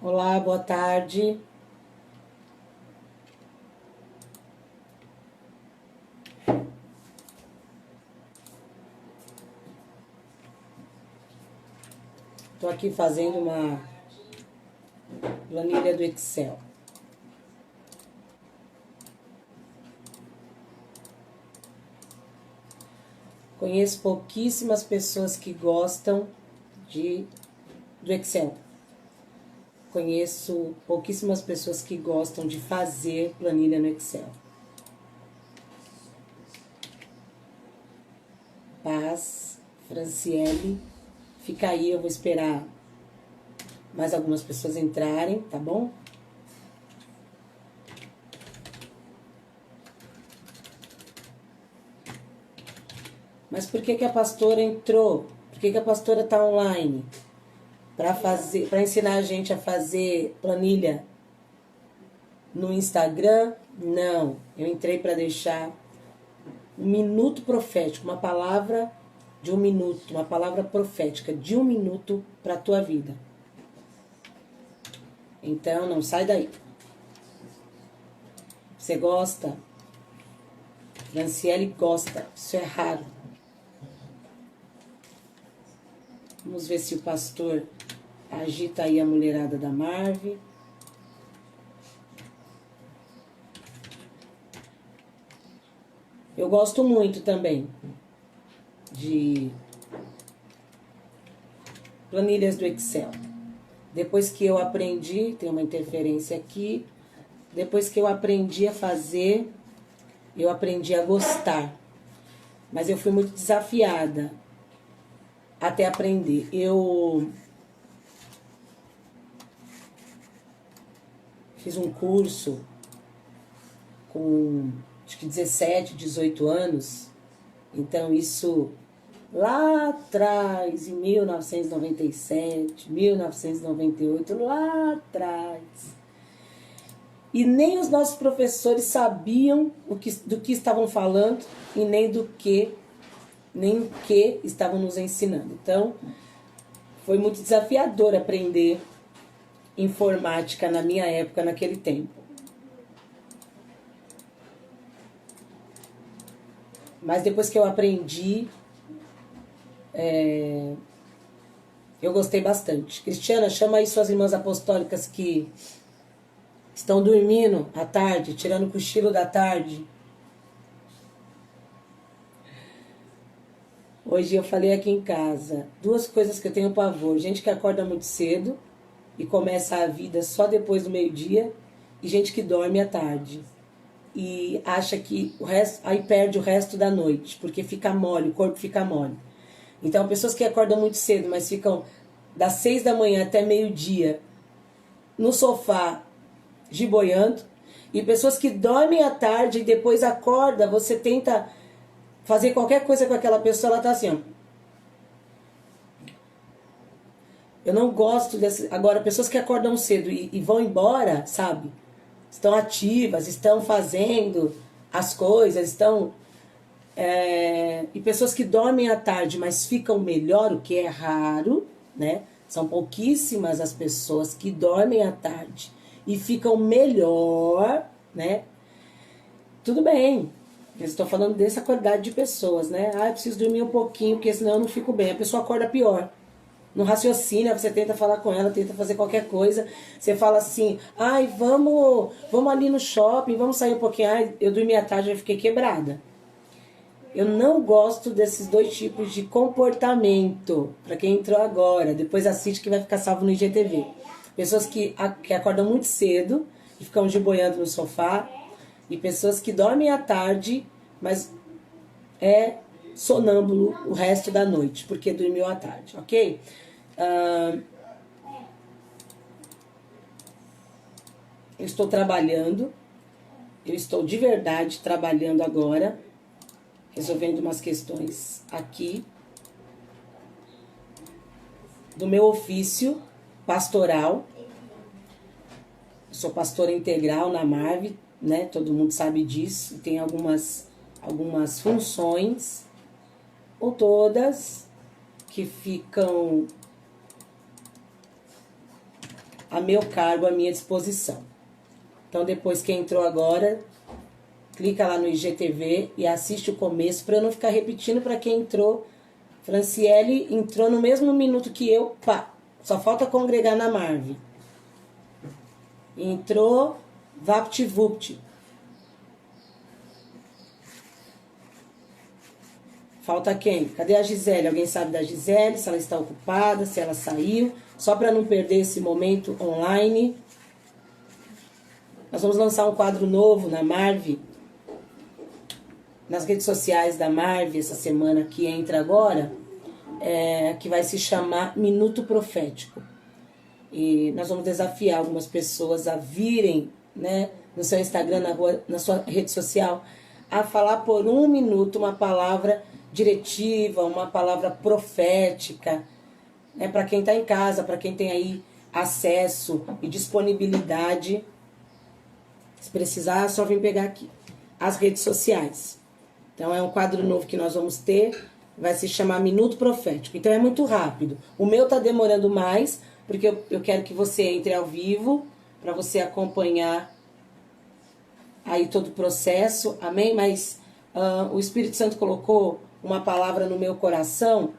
Olá, boa tarde. Estou aqui fazendo uma planilha do Excel. Conheço pouquíssimas pessoas que gostam do Excel. Conheço pouquíssimas pessoas que gostam de fazer planilha no Excel. Paz, Franciele, fica aí, eu vou esperar mais algumas pessoas entrarem, tá bom? Mas por que a pastora entrou? Por que a pastora está online? Para ensinar a gente a fazer planilha no Instagram? Não. Eu entrei para deixar um minuto profético, uma palavra de um minuto, uma palavra profética de um minuto para a tua vida. Então, não sai daí. Você gosta? Franciele gosta. Isso é raro. Vamos ver se o pastor agita aí a mulherada da Marve. Eu gosto muito também de planilhas do Excel. Depois que eu aprendi, tem uma interferência aqui, depois que eu aprendi a fazer, eu aprendi a gostar. Mas eu fui muito desafiada até aprender. Eu fiz um curso com acho que 17, 18 anos. Então isso lá atrás, em 1997, 1998, lá atrás. E nem os nossos professores sabiam do que estavam falando e nem o que estavam nos ensinando. Então, foi muito desafiador aprender informática na minha época, naquele tempo. Mas depois que eu aprendi, eu gostei bastante. Cristiana, chama aí suas irmãs apostólicas que estão dormindo à tarde, tirando o cochilo da tarde. Hoje eu falei aqui em casa, duas coisas que eu tenho pavor. Gente que acorda muito cedo e começa a vida só depois do meio-dia, e gente que dorme à tarde. E acha que o resto, aí perde o resto da noite, porque fica mole, o corpo fica mole. Então, pessoas que acordam muito cedo, mas ficam das 6 da manhã até meio-dia no sofá, giboiando, e pessoas que dormem à tarde e depois acorda, você tenta fazer qualquer coisa com aquela pessoa, ela tá assim, ó. Eu não gosto desse. Agora, pessoas que acordam cedo e vão embora, sabe? Estão ativas, estão fazendo as coisas, estão. E pessoas que dormem à tarde, mas ficam melhor, o que é raro, né? São pouquíssimas as pessoas que dormem à tarde e ficam melhor, né? Tudo bem. Eu estou falando dessa qualidade de pessoas, né? Ah, eu preciso dormir um pouquinho, porque senão eu não fico bem. A pessoa acorda pior. No raciocínio, você tenta falar com ela, tenta fazer qualquer coisa. Você fala assim, ai, vamos ali no shopping, vamos sair um pouquinho. Ai, eu dormi à tarde e fiquei quebrada. Eu não gosto desses dois tipos de comportamento. Para quem entrou agora, depois assiste que vai ficar salvo no IGTV. Pessoas que acordam muito cedo e ficam giboiando no sofá. E pessoas que dormem à tarde, mas é sonâmbulo o resto da noite, porque dormiu à tarde, ok? Eu estou trabalhando, eu estou de verdade trabalhando agora, resolvendo umas questões aqui do meu ofício pastoral. Eu sou pastora integral na Marve, né? Todo mundo sabe disso, tem algumas funções, ou todas, que ficam a meu cargo, à minha disposição. Então, depois que entrou agora, clica lá no IGTV e assiste o começo, para eu não ficar repetindo para quem entrou. Franciele entrou no mesmo minuto que eu, pá, só falta congregar na Marve. Entrou, VaptVupt. Falta quem? Cadê a Gisele? Alguém sabe da Gisele? Se ela está ocupada, se ela saiu. Só para não perder esse momento online. Nós vamos lançar um quadro novo na Marve. Nas redes sociais da Marve, essa semana que entra agora. Que vai se chamar Minuto Profético. E nós vamos desafiar algumas pessoas a virem, né, no seu Instagram, na sua rede social, a falar por 1 minuto uma palavra diretiva, uma palavra profética, né, para quem está em casa, para quem tem aí acesso e disponibilidade. Se precisar, só vem pegar aqui as redes sociais. Então é um quadro novo que nós vamos ter, vai se chamar Minuto Profético. Então é muito rápido. O meu tá demorando mais, porque eu quero que você entre ao vivo, para você acompanhar aí todo o processo, amém? Mas o Espírito Santo colocou uma palavra no meu coração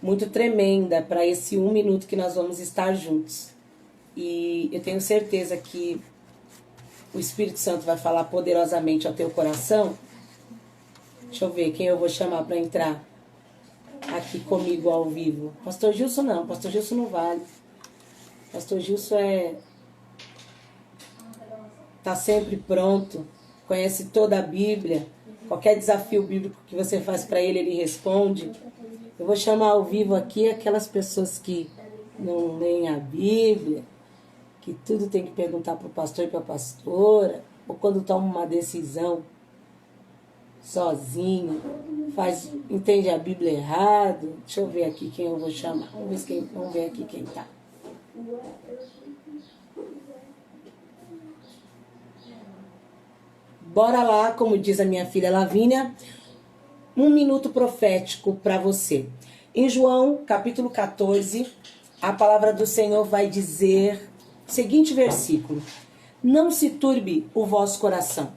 muito tremenda para esse 1 minuto que nós vamos estar juntos. E eu tenho certeza que o Espírito Santo vai falar poderosamente ao teu coração. Deixa eu ver quem eu vou chamar para entrar aqui comigo ao vivo. Pastor Gilson não, Pastor Gilson não vale. Pastor Gilson tá sempre pronto, conhece toda a Bíblia. Qualquer desafio bíblico que você faz para ele, ele responde. Eu vou chamar ao vivo aqui aquelas pessoas que não leem a Bíblia, que tudo tem que perguntar para o pastor e para a pastora, ou quando toma uma decisão sozinho, entende a Bíblia errado. Deixa eu ver aqui quem eu vou chamar. Vamos ver aqui quem tá. Bora lá, como diz a minha filha Lavínia, 1 minuto profético para você. Em João, capítulo 14, a palavra do Senhor vai dizer o seguinte versículo: não se turbe o vosso coração.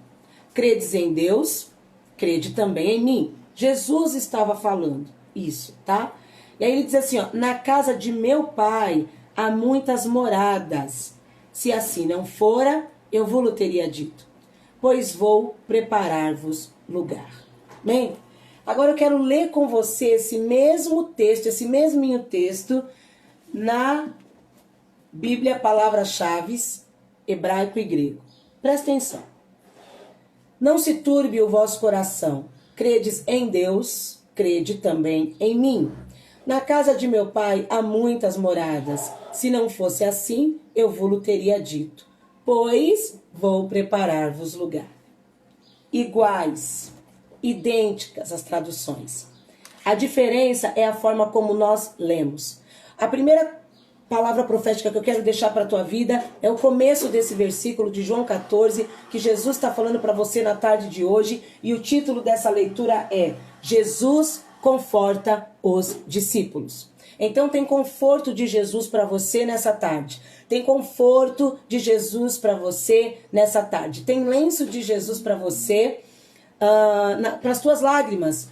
Credes em Deus, crede também em mim. Jesus estava falando isso, tá? E aí ele diz assim, ó: na casa de meu pai há muitas moradas. Se assim não fora, eu vou-lo teria dito, pois vou preparar-vos lugar. Bem, agora eu quero ler com você esse mesmo texto, esse mesminho texto, na Bíblia, palavras-chave, hebraico e grego. Presta atenção. Não se turbe o vosso coração. Credes em Deus, crede também em mim. Na casa de meu pai há muitas moradas. Se não fosse assim, eu vou-lo teria dito, pois vou preparar-vos lugar. Iguais, idênticas as traduções. A diferença é a forma como nós lemos. A primeira palavra profética que eu quero deixar para a tua vida é o começo desse versículo de João 14, que Jesus está falando para você na tarde de hoje, e o título dessa leitura é Jesus conforta os discípulos. Então tem conforto de Jesus para você nessa tarde. Tem conforto de Jesus para você nessa tarde. Tem lenço de Jesus para você, para as tuas lágrimas.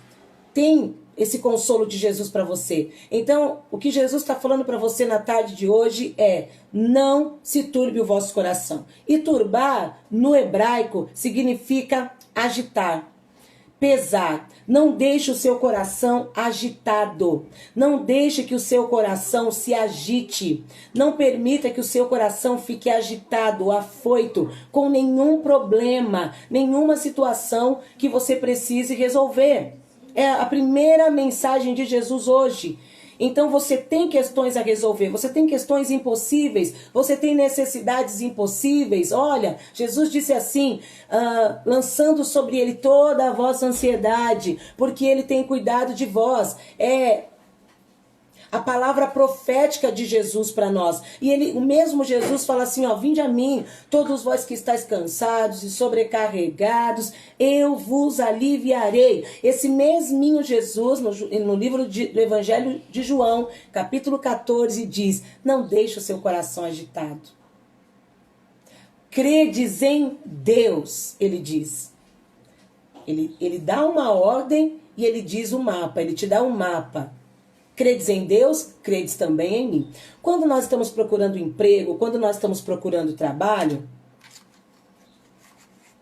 Tem esse consolo de Jesus para você. Então, o que Jesus está falando para você na tarde de hoje é: não se turbe o vosso coração. E turbar, no hebraico, significa agitar, pesar. Não deixe o seu coração agitado. Não deixe que o seu coração se agite. Não permita que o seu coração fique agitado, afoito, com nenhum problema, nenhuma situação que você precise resolver. É a primeira mensagem de Jesus hoje. Então você tem questões a resolver, você tem questões impossíveis, você tem necessidades impossíveis. Olha, Jesus disse assim, lançando sobre ele toda a vossa ansiedade, porque ele tem cuidado de vós. a palavra profética de Jesus para nós. E o mesmo Jesus fala assim, ó, vinde a mim, todos vós que estáis cansados e sobrecarregados, eu vos aliviarei. Esse mesminho Jesus, no livro do Evangelho de João, capítulo 14, diz, não deixe o seu coração agitado. Credes em Deus, ele diz. Ele dá uma ordem e ele diz o mapa, ele te dá um mapa. Credes em Deus, credes também em mim. Quando nós estamos procurando emprego, quando nós estamos procurando trabalho...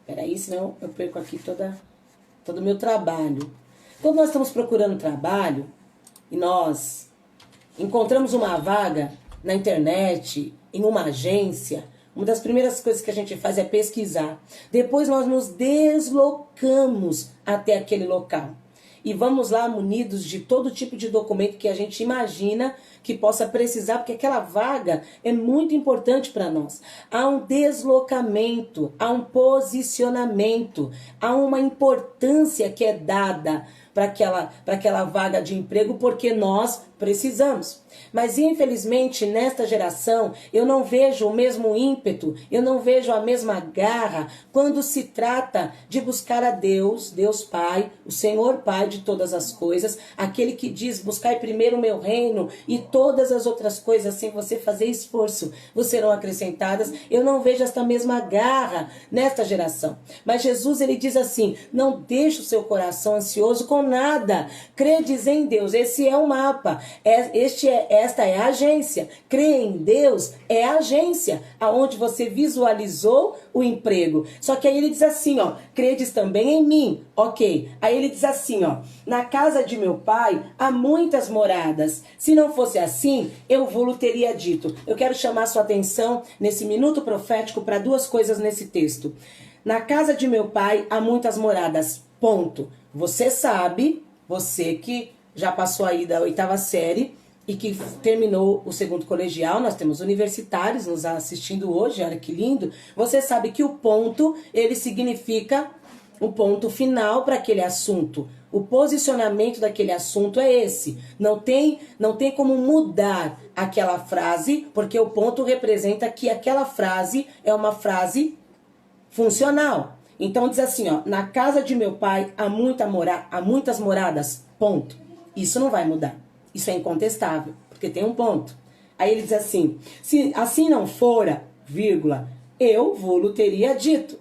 Peraí, senão eu perco aqui todo o meu trabalho. Quando nós estamos procurando trabalho e nós encontramos uma vaga na internet, em uma agência, uma das primeiras coisas que a gente faz é pesquisar. Depois nós nos deslocamos até aquele local. E vamos lá munidos de todo tipo de documento que a gente imagina que possa precisar, porque aquela vaga é muito importante para nós. Há um deslocamento, há um posicionamento, há uma importância que é dada para aquela vaga de emprego, porque nós precisamos. Mas infelizmente nesta geração eu não vejo o mesmo ímpeto, eu não vejo a mesma garra quando se trata de buscar a Deus, Deus Pai, o Senhor Pai de todas as coisas, aquele que diz, buscai primeiro o meu reino e todas as outras coisas, sem você fazer esforço, vos serão acrescentadas. Eu não vejo esta mesma garra nesta geração. Mas Jesus, ele diz assim, não deixe o seu coração ansioso com nada, credes em Deus. Esse é o mapa, esta é a agência. Crer em Deus é a agência, aonde você visualizou o emprego. Só que aí ele diz assim, ó, credes também em mim, ok. Aí ele diz assim, ó, na casa de meu pai há muitas moradas. Se não fosse assim, eu vou-lo teria dito. Eu quero chamar sua atenção nesse minuto profético para duas coisas nesse texto. Na casa de meu pai há muitas moradas, ponto. Você sabe, você que já passou aí da 8ª série e que terminou o 2º colegial, nós temos universitários nos assistindo hoje, olha que lindo. Você sabe que o ponto, ele significa o ponto final para aquele assunto. O posicionamento daquele assunto é esse. Não tem como mudar aquela frase, porque o ponto representa que aquela frase é uma frase funcional. Então diz assim, ó, na casa de meu pai há muitas moradas, ponto. Isso não vai mudar. Isso é incontestável, porque tem um ponto. Aí ele diz assim, se assim não fora, vírgula, eu vou-lo teria dito.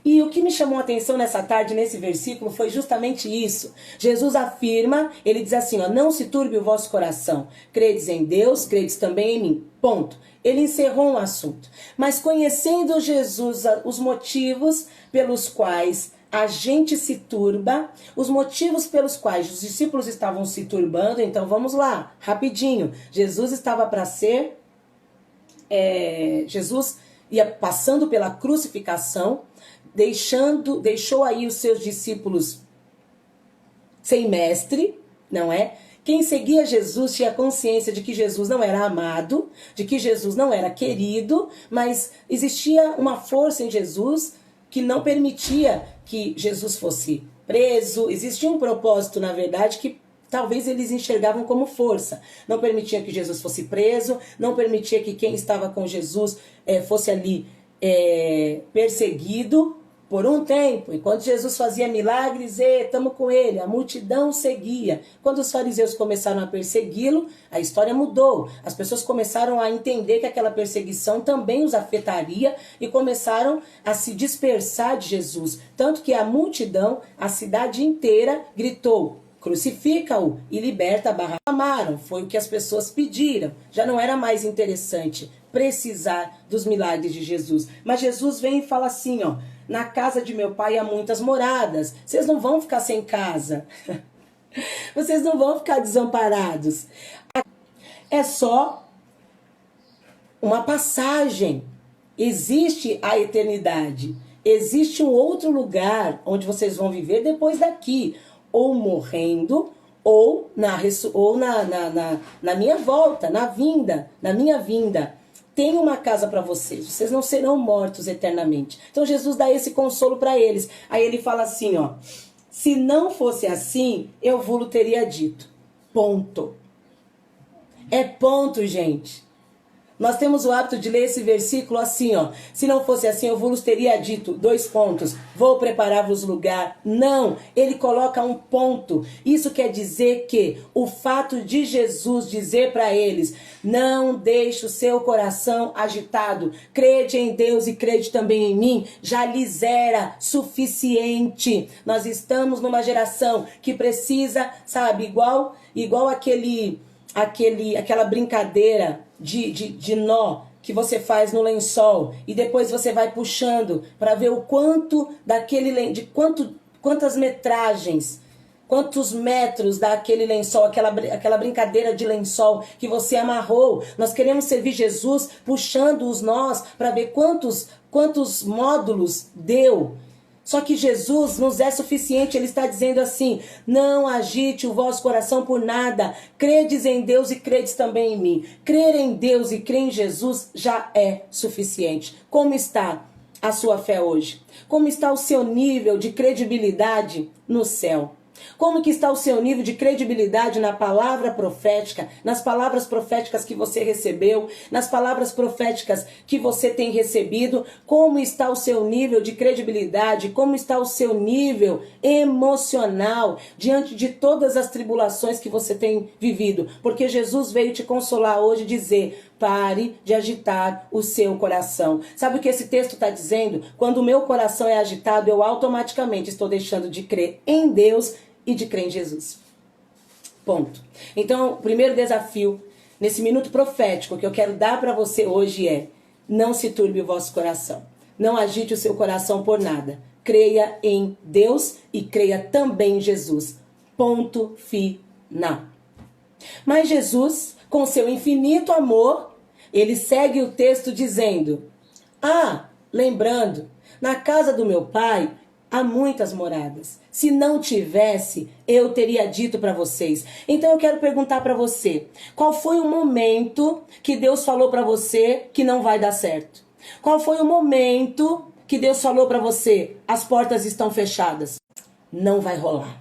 E o que me chamou a atenção nessa tarde, nesse versículo, foi justamente isso. Jesus afirma, ele diz assim, ó, não se turbe o vosso coração. Credes em Deus, credes também em mim. Ponto. Ele encerrou um assunto. Mas conhecendo Jesus, os motivos pelos quais a gente se turba, os motivos pelos quais os discípulos estavam se turbando, então vamos lá, rapidinho. Jesus estava para ser... Jesus ia passando pela crucificação, deixou aí os seus discípulos sem mestre, não é? Quem seguia Jesus tinha consciência de que Jesus não era amado, de que Jesus não era querido, mas existia uma força em Jesus que não permitia que Jesus fosse preso. Existia um propósito, na verdade, que talvez eles enxergavam como força. Não permitia que Jesus fosse preso, não permitia que quem estava com Jesus fosse ali perseguido por um tempo. Enquanto Jesus fazia milagres, estamos com ele, a multidão seguia. Quando os fariseus começaram a persegui-lo, a história mudou. As pessoas começaram a entender que aquela perseguição também os afetaria e começaram a se dispersar de Jesus. Tanto que a multidão, a cidade inteira, gritou, crucifica-o e liberta a barra. Amaram, foi o que as pessoas pediram. Já não era mais interessante precisar dos milagres de Jesus. Mas Jesus vem e fala assim, ó, na casa de meu pai há muitas moradas. Vocês não vão ficar sem casa. Vocês não vão ficar desamparados. É só uma passagem. Existe a eternidade. Existe um outro lugar onde vocês vão viver depois daqui. Ou morrendo, ou na minha volta, na minha vinda. Tem uma casa para vocês não serão mortos eternamente. Então Jesus dá esse consolo para eles. Aí ele fala assim, ó, se não fosse assim, eu vos teria dito. Ponto. É ponto, gente. Nós temos o hábito de ler esse versículo assim, ó. Se não fosse assim, eu vos teria dito, 2 pontos, vou preparar-vos lugar. Não, ele coloca um ponto. Isso quer dizer que o fato de Jesus dizer para eles, não deixe o seu coração agitado, crede em Deus e crede também em mim, já lhes era suficiente. Nós estamos numa geração que precisa, sabe, igual aquela brincadeira de nó que você faz no lençol e depois você vai puxando para ver o quanto quantas metragens, quantos metros daquele lençol, aquela brincadeira de lençol que você amarrou. Nós queremos servir Jesus puxando os nós para ver quantos módulos deu. Só que Jesus nos é suficiente, ele está dizendo assim, não agite o vosso coração por nada, credes em Deus e credes também em mim. Crer em Deus e crer em Jesus já é suficiente. Como está a sua fé hoje? Como está o seu nível de credibilidade no céu? Como que está o seu nível de credibilidade na palavra profética, nas palavras proféticas que você recebeu, nas palavras proféticas que você tem recebido? Como está o seu nível de credibilidade? Como está o seu nível emocional diante de todas as tribulações que você tem vivido? Porque Jesus veio te consolar hoje e dizer, pare de agitar o seu coração. Sabe o que esse texto está dizendo? Quando o meu coração é agitado, eu automaticamente estou deixando de crer em Deus e de crer em Jesus. Ponto. Então, o primeiro desafio, nesse minuto profético que eu quero dar para você hoje é, não se turbe o vosso coração. Não agite o seu coração por nada. Creia em Deus e creia também em Jesus. Ponto final. Mas Jesus, com seu infinito amor, ele segue o texto dizendo, lembrando, na casa do meu pai há muitas moradas. Se não tivesse, eu teria dito para vocês. Então eu quero perguntar para você, qual foi o momento que Deus falou para você que não vai dar certo? Qual foi o momento que Deus falou para você, as portas estão fechadas? Não vai rolar.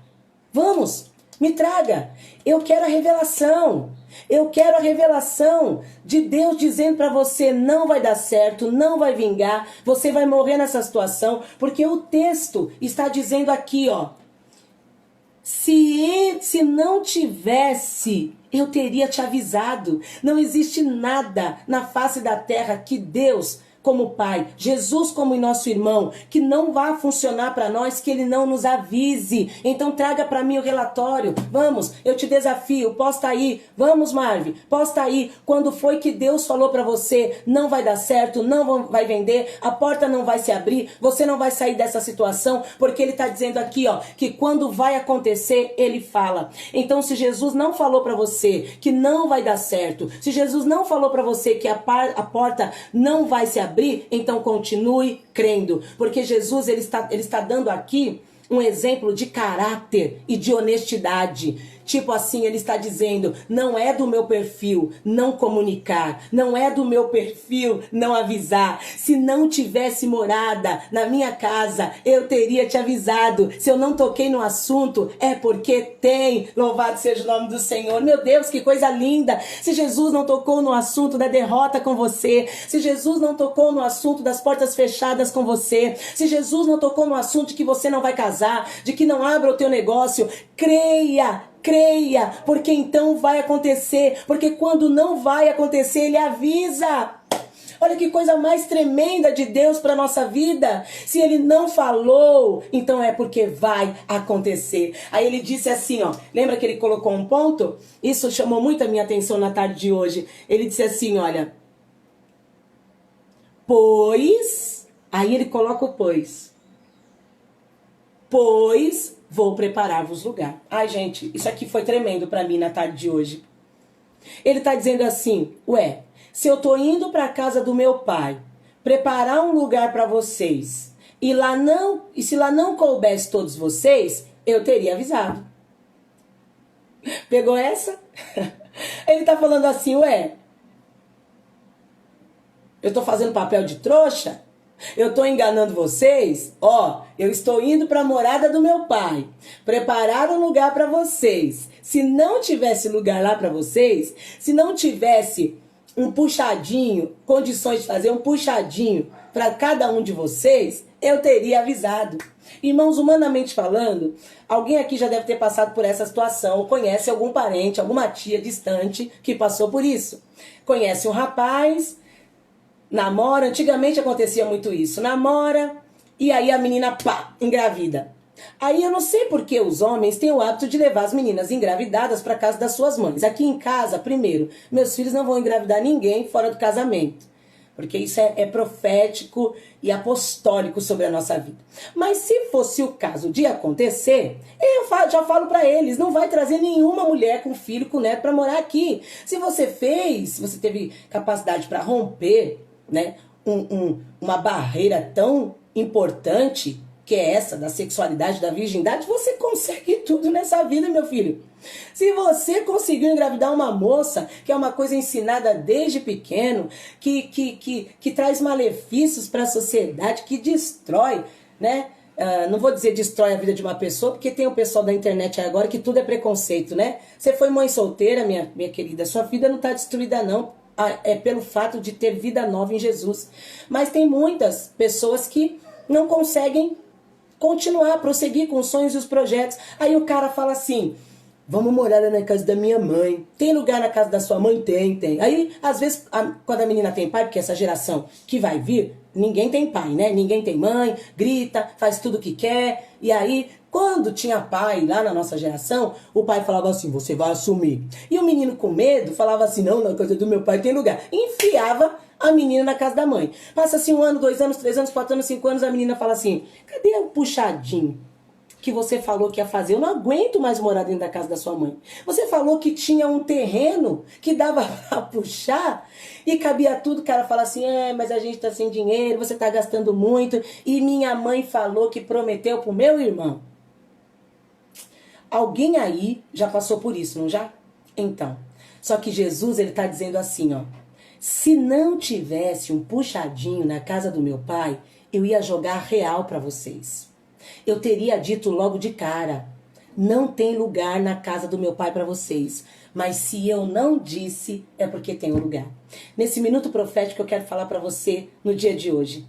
Vamos, me traga. Eu quero a revelação. Eu quero a revelação de Deus dizendo para você, não vai dar certo, não vai vingar, você vai morrer nessa situação, porque o texto está dizendo aqui, ó, se não tivesse, eu teria te avisado. Não existe nada na face da terra que Deus, como Pai, Jesus como nosso irmão, que não vá funcionar para nós, que Ele não nos avise. Então traga para mim o relatório. Vamos, eu te desafio, posta aí. Vamos, Marvi, posta aí. Quando foi que Deus falou para você, não vai dar certo, não vai vender, a porta não vai se abrir, você não vai sair dessa situação, porque Ele está dizendo aqui, ó, que quando vai acontecer, Ele fala. Então, se Jesus não falou para você que não vai dar certo, se Jesus não falou para você que a porta não vai se abrir, então continue crendo, porque Jesus ele está dando aqui um exemplo de caráter e de honestidade. Tipo assim, ele está dizendo, não é do meu perfil não comunicar, não é do meu perfil não avisar. Se não tivesse morada na minha casa, eu teria te avisado. Se eu não toquei no assunto, é porque tem. Louvado seja o nome do Senhor. Meu Deus, que coisa linda. Se Jesus não tocou no assunto da derrota com você, se Jesus não tocou no assunto das portas fechadas com você, se Jesus não tocou no assunto de que você não vai casar, de que não abra o teu negócio, creia, porque então vai acontecer, porque quando não vai acontecer, Ele avisa. Olha que coisa mais tremenda de Deus para nossa vida. Se Ele não falou, então é porque vai acontecer. Aí Ele disse assim, ó, lembra que Ele colocou um ponto? Isso chamou muito a minha atenção na tarde de hoje. Ele disse assim, olha, pois, aí Ele coloca o pois vou preparar-vos lugar. Ai, gente, isso aqui foi tremendo para mim na tarde de hoje. Ele está dizendo assim, se eu tô indo para a casa do meu pai, preparar um lugar para vocês, e se lá não coubesse todos vocês, eu teria avisado. Pegou essa? Ele está falando assim, eu tô fazendo papel de trouxa? Eu estou enganando vocês? Ó, eu estou indo para a morada do meu pai, preparar um lugar para vocês. Se não tivesse lugar lá para vocês, se não tivesse um puxadinho, condições de fazer um puxadinho para cada um de vocês, eu teria avisado. Irmãos, humanamente falando, alguém aqui já deve ter passado por essa situação, ou conhece algum parente, alguma tia distante que passou por isso. Conhece um rapaz, namora, antigamente acontecia muito isso, namora, e aí a menina, pá, engravida. Aí eu não sei por que os homens têm o hábito de levar as meninas engravidadas para casa das suas mães. Aqui em casa, primeiro, meus filhos não vão engravidar ninguém fora do casamento. Porque isso é profético e apostólico sobre a nossa vida. Mas se fosse o caso de acontecer, eu já falo para eles, não vai trazer nenhuma mulher com filho, com neto para morar aqui. Se você teve capacidade para romper, né, uma barreira tão importante que é essa da sexualidade, da virgindade, você consegue tudo nessa vida, meu filho. Se você conseguiu engravidar uma moça, que é uma coisa ensinada desde pequeno, que traz malefícios para a sociedade, que destrói, né? Não vou dizer destrói a vida de uma pessoa, porque tem o pessoal da internet agora que tudo é preconceito, né? Você foi mãe solteira, minha querida, sua vida não está destruída não, é pelo fato de ter vida nova em Jesus. Mas tem muitas pessoas que não conseguem continuar, prosseguir com os sonhos e os projetos. Aí o cara fala assim, vamos morar lá na casa da minha mãe. Tem lugar na casa da sua mãe? Tem. Aí, às vezes, quando a menina tem pai, porque essa geração que vai vir, ninguém tem pai, né? Ninguém tem mãe, grita, faz tudo o que quer. E aí, quando tinha pai lá na nossa geração, o pai falava assim, você vai assumir. E o menino com medo falava assim, não, na casa do meu pai tem lugar. Enfiava a menina na casa da mãe. Passa-se 1 ano, 2 anos, 3 anos, 4 anos, 5 anos, a menina fala assim, cadê o puxadinho que você falou que ia fazer? Eu não aguento mais morar dentro da casa da sua mãe. Você falou que tinha um terreno que dava pra puxar e cabia tudo. O cara fala assim, mas a gente tá sem dinheiro, você tá gastando muito. E minha mãe falou que prometeu pro meu irmão. Alguém aí já passou por isso, não já? Então, só que Jesus, ele tá dizendo assim, ó. Se não tivesse um puxadinho na casa do meu pai, eu ia jogar real para vocês. Eu teria dito logo de cara, não tem lugar na casa do meu pai para vocês. Mas se eu não disse, é porque tem um lugar. Nesse minuto profético eu quero falar para você no dia de hoje.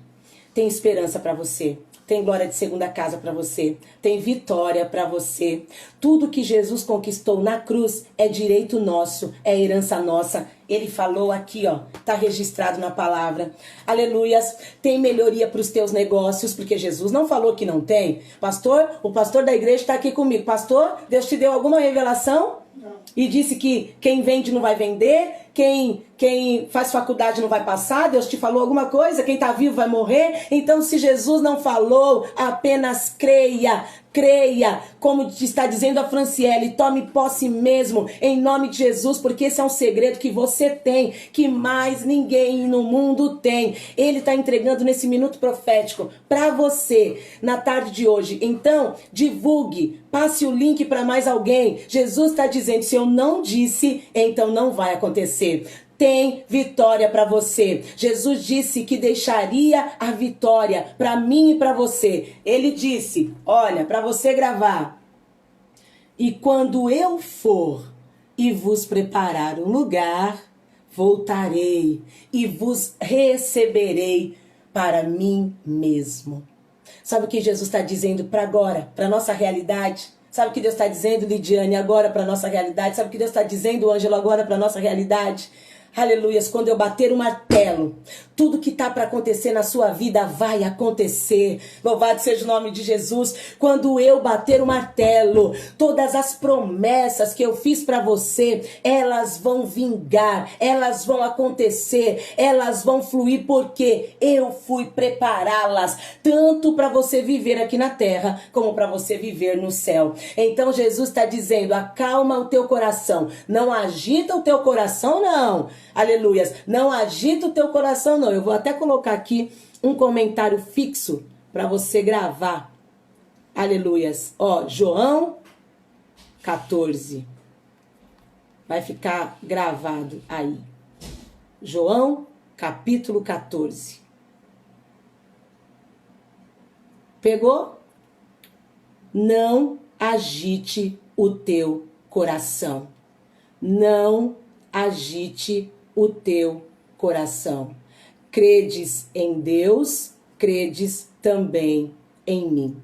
Tem esperança para você. Tem glória de segunda casa para você. Tem vitória para você. Tudo que Jesus conquistou na cruz é direito nosso, é herança nossa. Ele falou aqui, ó, tá registrado na palavra. Aleluias. Tem melhoria para os teus negócios, porque Jesus não falou que não tem. Pastor, o pastor da igreja está aqui comigo. Pastor, Deus te deu alguma revelação? Não. E disse que quem vende não vai vender, quem faz faculdade não vai passar, Deus te falou alguma coisa, quem está vivo vai morrer. Então, se Jesus não falou, apenas creia, como está dizendo a Franciele, tome posse mesmo, em nome de Jesus, porque esse é um segredo que você tem, que mais ninguém no mundo tem. Ele está entregando nesse minuto profético para você, na tarde de hoje. Então, divulgue, passe o link para mais alguém. Jesus está dizendo, se eu não disse, então não vai acontecer. Tem vitória para você. Jesus disse que deixaria a vitória para mim e para você. Ele disse, olha, para você gravar. E quando eu for e vos preparar um lugar, voltarei e vos receberei para mim mesmo. Sabe o que Jesus está dizendo para agora, para nossa realidade? Sabe o que Deus está dizendo, Lidiane, agora para nossa realidade? Sabe o que Deus está dizendo, Ângelo, agora para nossa realidade? Aleluias, quando eu bater o martelo, tudo que está para acontecer na sua vida vai acontecer. Louvado seja o nome de Jesus. Quando eu bater o martelo, todas as promessas que eu fiz para você, elas vão vingar, elas vão acontecer, elas vão fluir, porque eu fui prepará-las, tanto para você viver aqui na terra, como para você viver no céu. Então Jesus está dizendo, acalma o teu coração, não agita o teu coração, não. Aleluias, não agita o teu coração, não. Eu vou até colocar aqui um comentário fixo para você gravar. Aleluias. Ó, João 14. Vai ficar gravado aí. João, capítulo 14. Pegou? Não agite o teu coração. Não agite o teu coração. Credes em Deus, credes também em mim.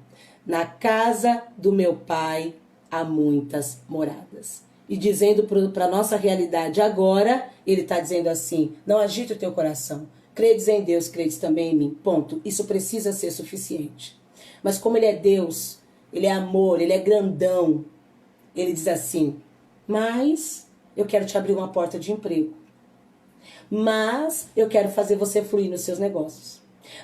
Na casa do meu Pai há muitas moradas. E dizendo para a nossa realidade agora, ele está dizendo assim, não agite o teu coração. Credes em Deus, credes também em mim. Ponto. Isso precisa ser suficiente. Mas como ele é Deus, ele é amor, ele é grandão, ele diz assim, mas eu quero te abrir uma porta de emprego. Mas eu quero fazer você fluir nos seus negócios.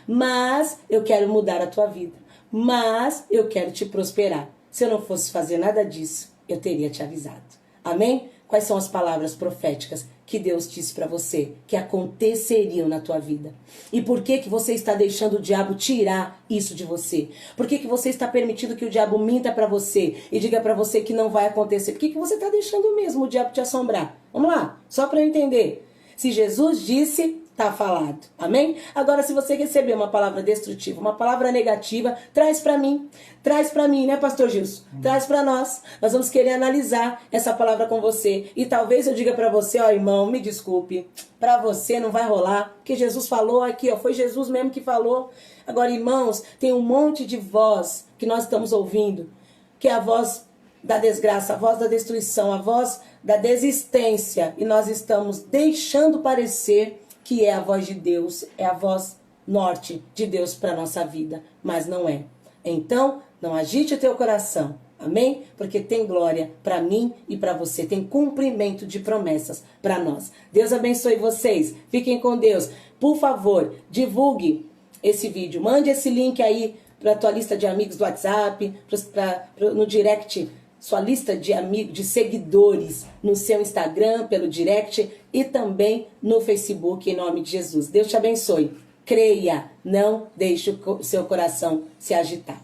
Mas eu quero mudar a tua vida. Mas eu quero te prosperar. Se eu não fosse fazer nada disso, eu teria te avisado. Amém? Quais são as palavras proféticas que Deus disse para você que aconteceriam na tua vida? E por que que você está deixando o diabo tirar isso de você? Por que que você está permitindo que o diabo minta para você e diga para você que não vai acontecer? Por que que você está deixando mesmo o diabo te assombrar? Vamos lá, só para eu entender. Se Jesus disse, tá falado. Amém? Agora, se você receber uma palavra destrutiva, uma palavra negativa, traz para mim. Traz para mim, né, pastor Gilson? Traz para nós. Nós vamos querer analisar essa palavra com você. E talvez eu diga para você, ó, irmão, me desculpe. Para você não vai rolar. Porque Jesus falou aqui, ó, foi Jesus mesmo que falou. Agora, irmãos, tem um monte de voz que nós estamos ouvindo, que é a voz da desgraça, a voz da destruição, a voz da desistência, e nós estamos deixando parecer que é a voz de Deus, é a voz norte de Deus para nossa vida, mas não é. Então, não agite o teu coração, amém? Porque tem glória para mim e para você, tem cumprimento de promessas para nós. Deus abençoe vocês, fiquem com Deus. Por favor, divulgue esse vídeo, mande esse link aí para a tua lista de amigos do WhatsApp, no direct, sua lista de amigos, de seguidores no seu Instagram, pelo direct e também no Facebook, em nome de Jesus. Deus te abençoe. Creia, não deixe o seu coração se agitar.